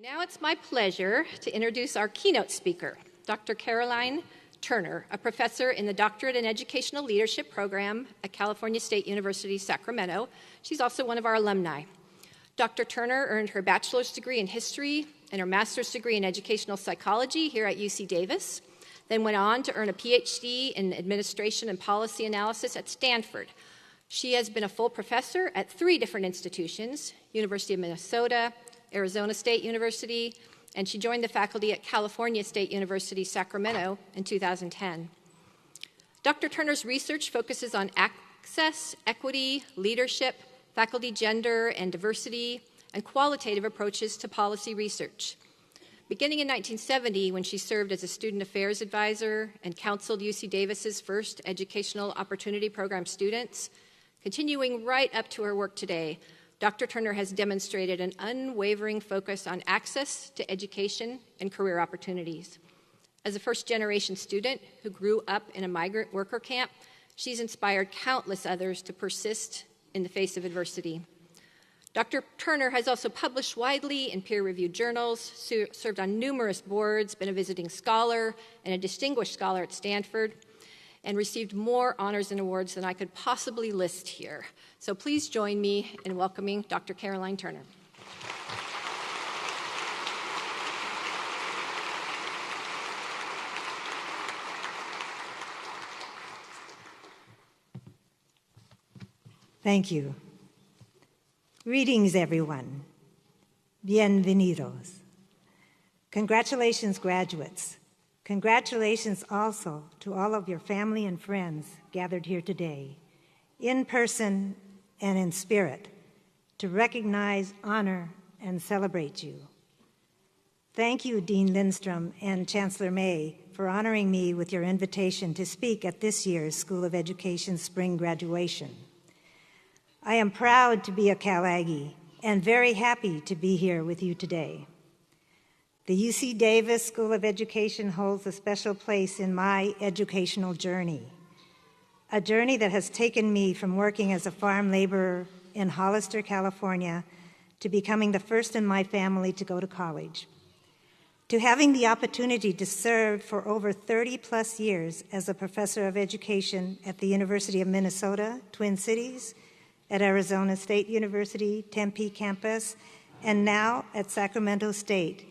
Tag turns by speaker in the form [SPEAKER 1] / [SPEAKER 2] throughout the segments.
[SPEAKER 1] Now it's my pleasure to introduce our keynote speaker, Dr. Carolyn Turner, a professor in the Doctorate in Educational Leadership program at California State University, Sacramento. She's also one of our alumni. Dr. Turner earned her bachelor's degree in history and her master's degree in educational psychology here at UC Davis, then went on to earn a PhD in administration and policy analysis at Stanford. She has been a full professor at 3 different institutions, University of Minnesota, Arizona State University, and she joined the faculty at California State University, Sacramento in 2010. Dr. Turner's research focuses on access, equity, leadership, faculty gender and diversity, and qualitative approaches to policy research. Beginning in 1970, when she served as a student affairs advisor and counseled UC Davis's first educational opportunity program students, continuing right up to her work today, Dr. Turner has demonstrated an unwavering focus on access to education and career opportunities. As a first-generation student who grew up in a migrant worker camp, she's inspired countless others to persist in the face of adversity. Dr. Turner has also published widely in peer-reviewed journals, served on numerous boards, been a visiting scholar and a distinguished scholar at Stanford, and received more honors and awards than I could possibly list here. So please join me in welcoming Dr. Carolyn Turner.
[SPEAKER 2] Thank you. Greetings, everyone. Bienvenidos. Congratulations, graduates. Congratulations also to all of your family and friends gathered here today, in person and in spirit, to recognize, honor, and celebrate you. Thank you, Dean Lindstrom and Chancellor May, for honoring me with your invitation to speak at this year's School of Education spring graduation. I am proud to be a Cal Aggie and very happy to be here with you today. The UC Davis School of Education holds a special place in my educational journey, a journey that has taken me from working as a farm laborer in Hollister, California, to becoming the first in my family to go to college, to having the opportunity to serve for over 30-plus years as a professor of education at the University of Minnesota, Twin Cities, at Arizona State University, Tempe campus, and now at Sacramento State,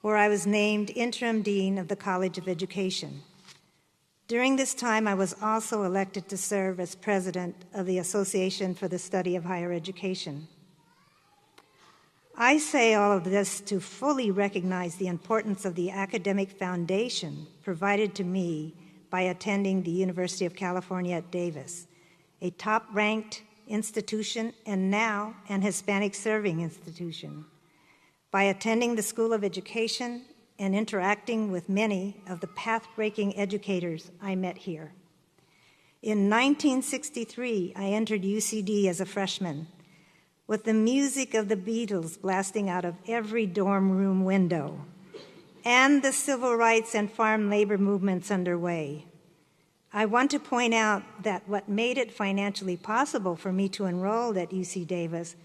[SPEAKER 2] where I was named interim dean of the College of Education. During this time, I was also elected to serve as president of the Association for the Study of Higher Education. I say all of this to fully recognize the importance of the academic foundation provided to me by attending the University of California at Davis, a top-ranked institution and now an Hispanic serving institution, by attending the School of Education and interacting with many of the path-breaking educators I met here. In 1963, I entered UCD as a freshman, with the music of the Beatles blasting out of every dorm room window, and the civil rights and farm labor movements underway. I want to point out that what made it financially possible for me to enroll at UC Davis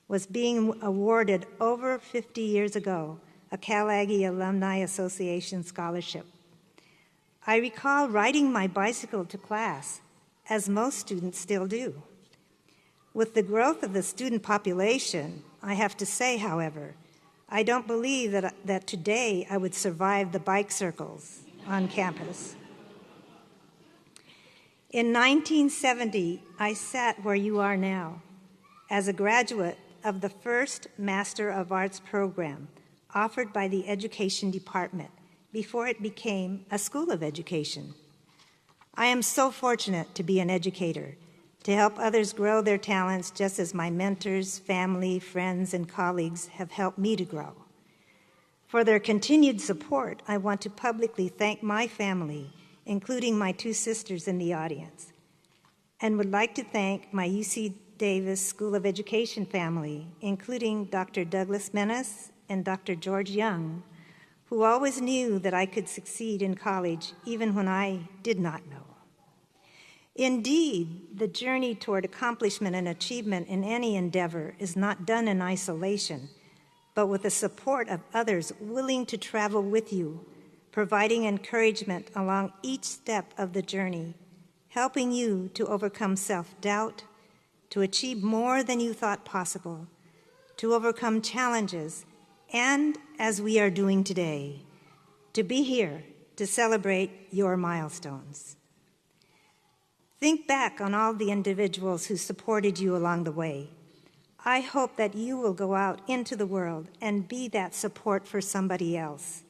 [SPEAKER 2] was being awarded over 50 years ago a Cal Aggie Alumni Association scholarship. I recall riding my bicycle to class, as most students still do. With the growth of the student population, I have to say, however, I don't believe that today I would survive the bike circles on campus. In 1970, I sat where you are now, as a graduate of the first Master of Arts program offered by the Education Department before it became a School of Education. I am so fortunate to be an educator, to help others grow their talents just as my mentors, family, friends, and colleagues have helped me to grow. For their continued support, I want to publicly thank my family, including my 2 sisters in the audience, and would like to thank my UC Davis School of Education family, including Dr. Douglas Menace and Dr. George Young, who always knew that I could succeed in college even when I did not know. Indeed, the journey toward accomplishment and achievement in any endeavor is not done in isolation, but with the support of others willing to travel with you, providing encouragement along each step of the journey, helping you to overcome self-doubt, to achieve more than you thought possible, to overcome challenges, and, as we are doing today, to be here to celebrate your milestones. Think back on all the individuals who supported you along the way. I hope that you will go out into the world and be that support for somebody else.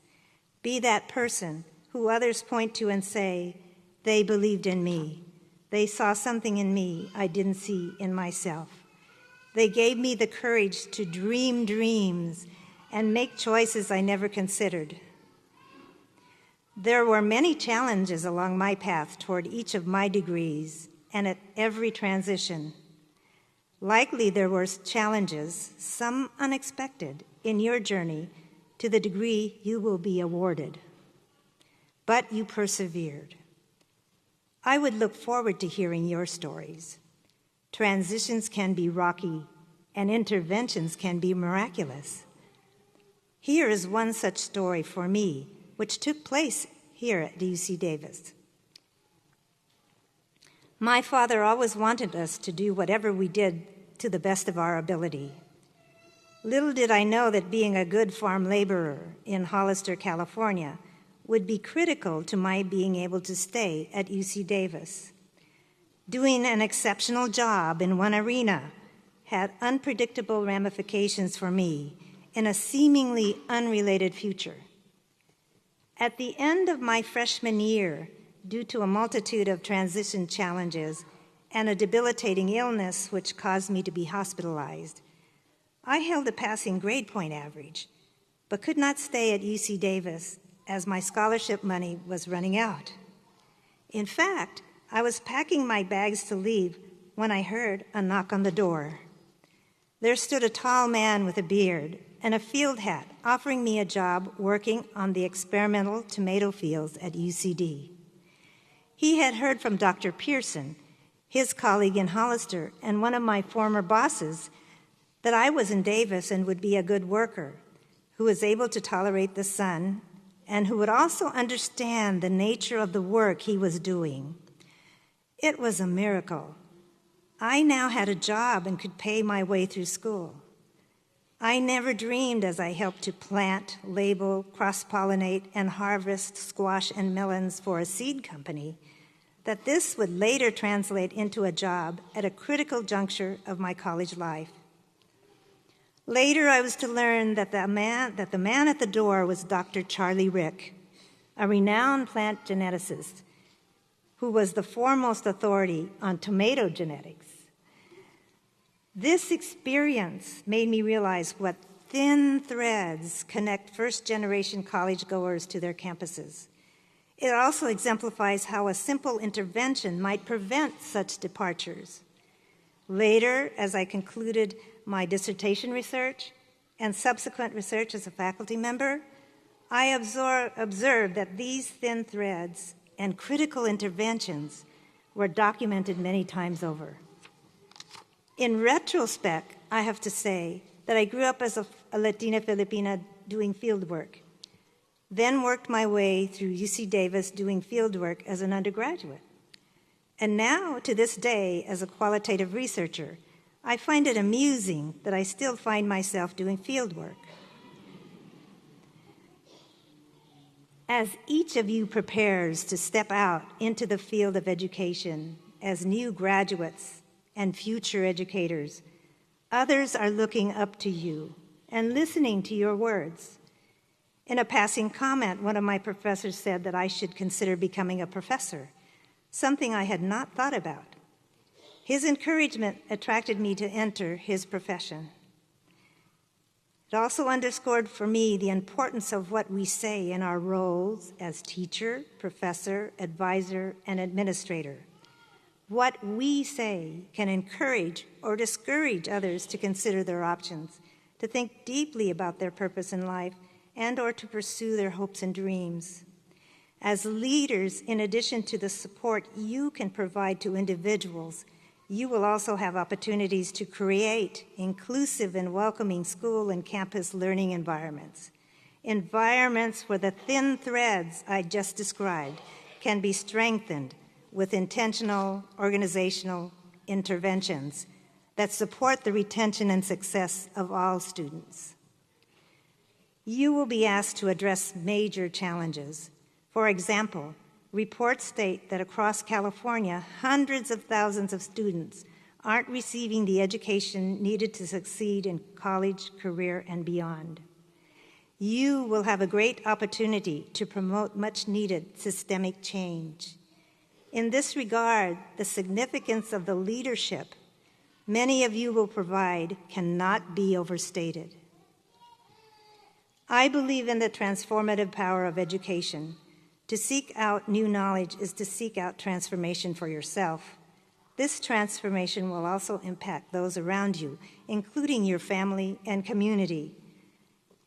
[SPEAKER 2] Be that person who others point to and say, they believed in me. They saw something in me I didn't see in myself. They gave me the courage to dream dreams and make choices I never considered. There were many challenges along my path toward each of my degrees and at every transition. Likely there were challenges, some unexpected, in your journey to the degree you will be awarded. But you persevered. I would look forward to hearing your stories. Transitions can be rocky, and interventions can be miraculous. Here is one such story for me, which took place here at UC Davis. My father always wanted us to do whatever we did to the best of our ability. Little did I know that being a good farm laborer in Hollister, California, would be critical to my being able to stay at UC Davis. Doing an exceptional job in one arena had unpredictable ramifications for me in a seemingly unrelated future. At the end of my freshman year, due to a multitude of transition challenges and a debilitating illness which caused me to be hospitalized, I held a passing grade point average, but could not stay at UC Davis as my scholarship money was running out. In fact, I was packing my bags to leave when I heard a knock on the door. There stood a tall man with a beard and a field hat offering me a job working on the experimental tomato fields at UCD. He had heard from Dr. Pearson, his colleague in Hollister, and one of my former bosses, that I was in Davis and would be a good worker, who was able to tolerate the sun, and who would also understand the nature of the work he was doing. It was a miracle. I now had a job and could pay my way through school. I never dreamed, as I helped to plant, label, cross-pollinate, and harvest squash and melons for a seed company, that this would later translate into a job at a critical juncture of my college life. Later, I was to learn that the man at the door was Dr. Charlie Rick, a renowned plant geneticist who was the foremost authority on tomato genetics. This experience made me realize what thin threads connect first-generation college-goers to their campuses. It also exemplifies how a simple intervention might prevent such departures. Later, as I concluded my dissertation research and subsequent research as a faculty member, I observed that these thin threads and critical interventions were documented many times over. In retrospect, I have to say that I grew up as a Latina Filipina doing field work, then worked my way through UC Davis doing field work as an undergraduate. And now, to this day, as a qualitative researcher, I find it amusing that I still find myself doing field work. As each of you prepares to step out into the field of education as new graduates and future educators, others are looking up to you and listening to your words. In a passing comment, one of my professors said that I should consider becoming a professor, something I had not thought about. His encouragement attracted me to enter his profession. It also underscored for me the importance of what we say in our roles as teacher, professor, advisor, and administrator. What we say can encourage or discourage others to consider their options, to think deeply about their purpose in life, and or to pursue their hopes and dreams. As leaders, in addition to the support you can provide to individuals, you will also have opportunities to create inclusive and welcoming school and campus learning environments. Environments where the thin threads I just described can be strengthened with intentional organizational interventions that support the retention and success of all students. You will be asked to address major challenges. For example, reports state that across California, hundreds of thousands of students aren't receiving the education needed to succeed in college, career, and beyond. You will have a great opportunity to promote much-needed systemic change. In this regard, the significance of the leadership many of you will provide cannot be overstated. I believe in the transformative power of education. To seek out new knowledge is to seek out transformation for yourself. This transformation will also impact those around you, including your family and community.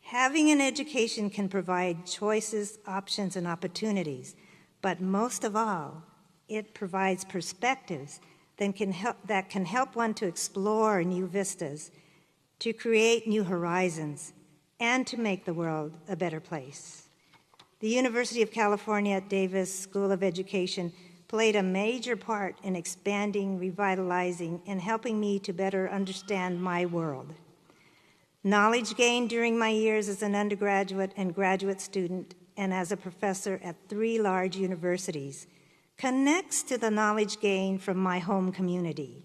[SPEAKER 2] Having an education can provide choices, options, and opportunities, but most of all, it provides perspectives that can help one to explore new vistas, to create new horizons, and to make the world a better place. The University of California at Davis School of Education played a major part in expanding, revitalizing, and helping me to better understand my world. Knowledge gained during my years as an undergraduate and graduate student and as a professor at 3 large universities connects to the knowledge gained from my home community.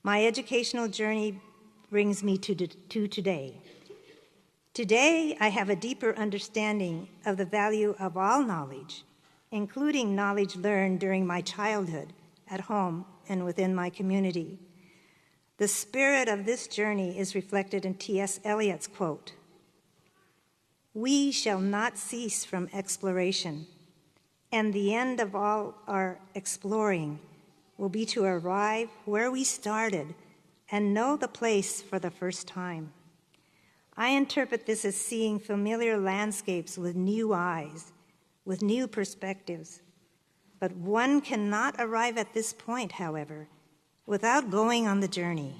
[SPEAKER 2] My educational journey brings me to today. Today, I have a deeper understanding of the value of all knowledge, including knowledge learned during my childhood, at home, and within my community. The spirit of this journey is reflected in T.S. Eliot's quote, "We shall not cease from exploration, and the end of all our exploring will be to arrive where we started and know the place for the first time." I interpret this as seeing familiar landscapes with new eyes, with new perspectives. But one cannot arrive at this point, however, without going on the journey.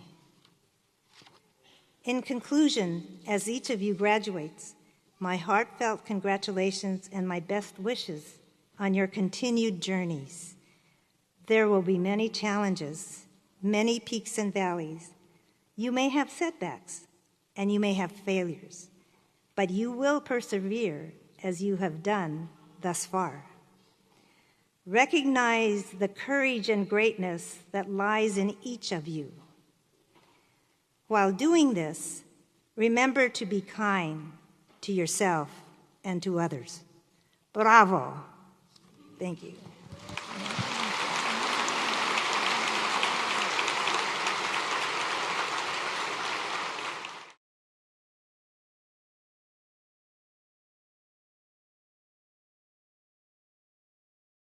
[SPEAKER 2] In conclusion, as each of you graduates, my heartfelt congratulations and my best wishes on your continued journeys. There will be many challenges, many peaks and valleys. You may have setbacks, and you may have failures, but you will persevere as you have done thus far. Recognize the courage and greatness that lies in each of you. While doing this, remember to be kind to yourself and to others. Bravo! Thank you.